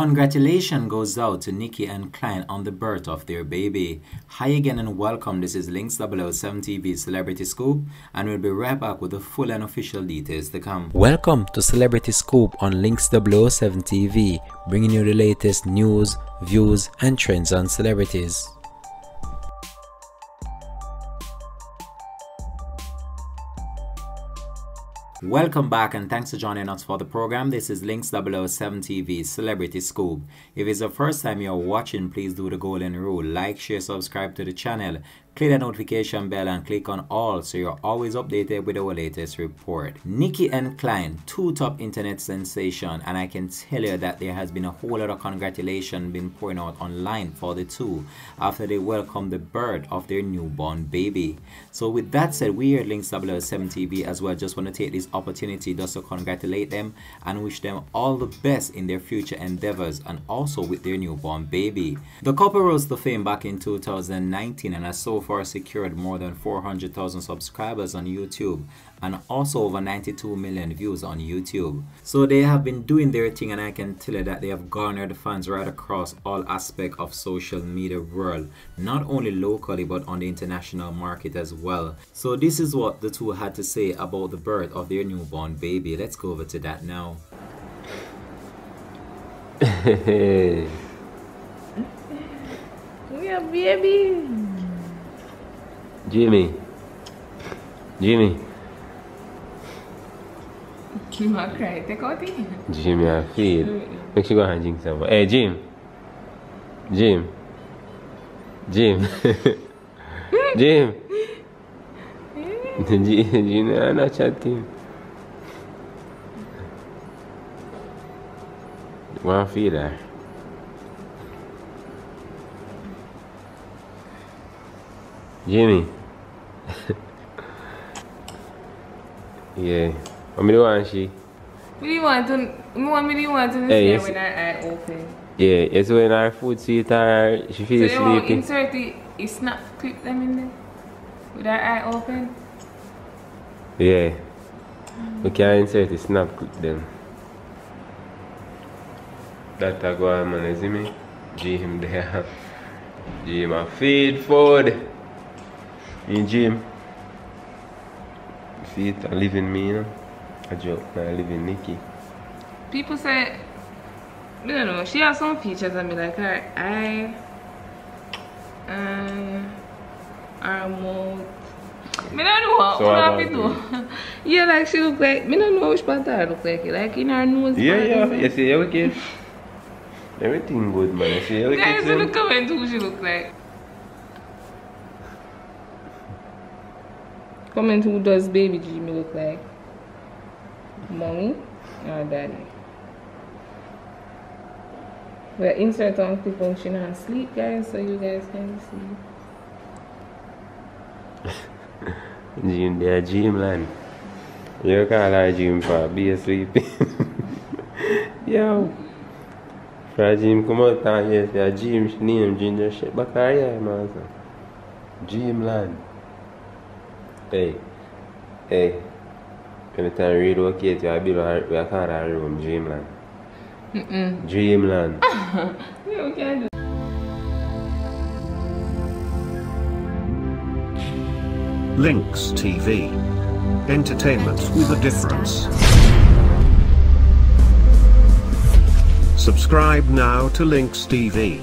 Congratulations goes out to Nickii and Kylne on the birth of their baby. Hi again and welcome. This is Links 007 TV Celebrity Scoop, and we'll be right back with the full and official details to come. Welcome to Celebrity Scoop on Links 007 TV, bringing you the latest news, views, and trends on celebrities. Welcome back and thanks for joining us for the program. This is Links 007 TV Celebrity Scoop. If it's the first time you're watching, please do the golden rule. Like, share, subscribe to the channel. Click the notification bell and click on all so you're always updated with our latest report. Nickii and Kylne, two top internet sensation, and I can tell you that there has been a whole lot of congratulations been pouring out online for the two after they welcomed the birth of their newborn baby. So with that said, we here at Links 007 TV as well just want to take this opportunity just to congratulate them and wish them all the best in their future endeavors and also with their newborn baby. The couple rose to fame back in 2019 and has so far secured more than 400,000 subscribers on YouTube and also over 92 million views on YouTube. So they have been doing their thing, and I can tell you that they have garnered fans right across all aspects of social media world, not only locally but on the international market as well. So this is what the two had to say about the birth of their newborn baby. Let's go over to that now. Yeah, baby. Jimmy. You might cry. Take out it. Jimmy, I feel. Make sure you go and drink some. Hey, Jim. Jim, I'm not chatting. One feel that. Jimmy. Yeah. What do you want, she? What do you want to Hey, when her eye open? Yeah, it's when our food sweet or she feels so you sleepy. insert the snap clip them in there? With her eye open? Yeah. We can insert the snap clip them. That I go on, man, you see me? Jim there. Jim a feed food. In Jim. Feed a living me, you know? A joke, not a living Nickii. People say, I don't know, she has some features that me like her eye, her mouth. I don't know what I do. Yeah, like she look like, I don't know which part her look like in her nose. Yeah, you see, okay. Everything good, man. You see, okay. Guys, in the comment who she look like. Comment who does baby Jimmy look like? Mommy or daddy? We'll insert on clip when she not sleep, guys, so you guys can see. Jim, they are Jim land. You call her Jim for be asleep. Yo. For Jim come out and yes, yeah, Jim name Ginger shit. But yeah, man. Jim land. Hey. Anytime we relocate, we call our room Dreamland. Dreamland. Yeah, we can do. Links TV. Entertainment with a difference. Subscribe now to Links TV.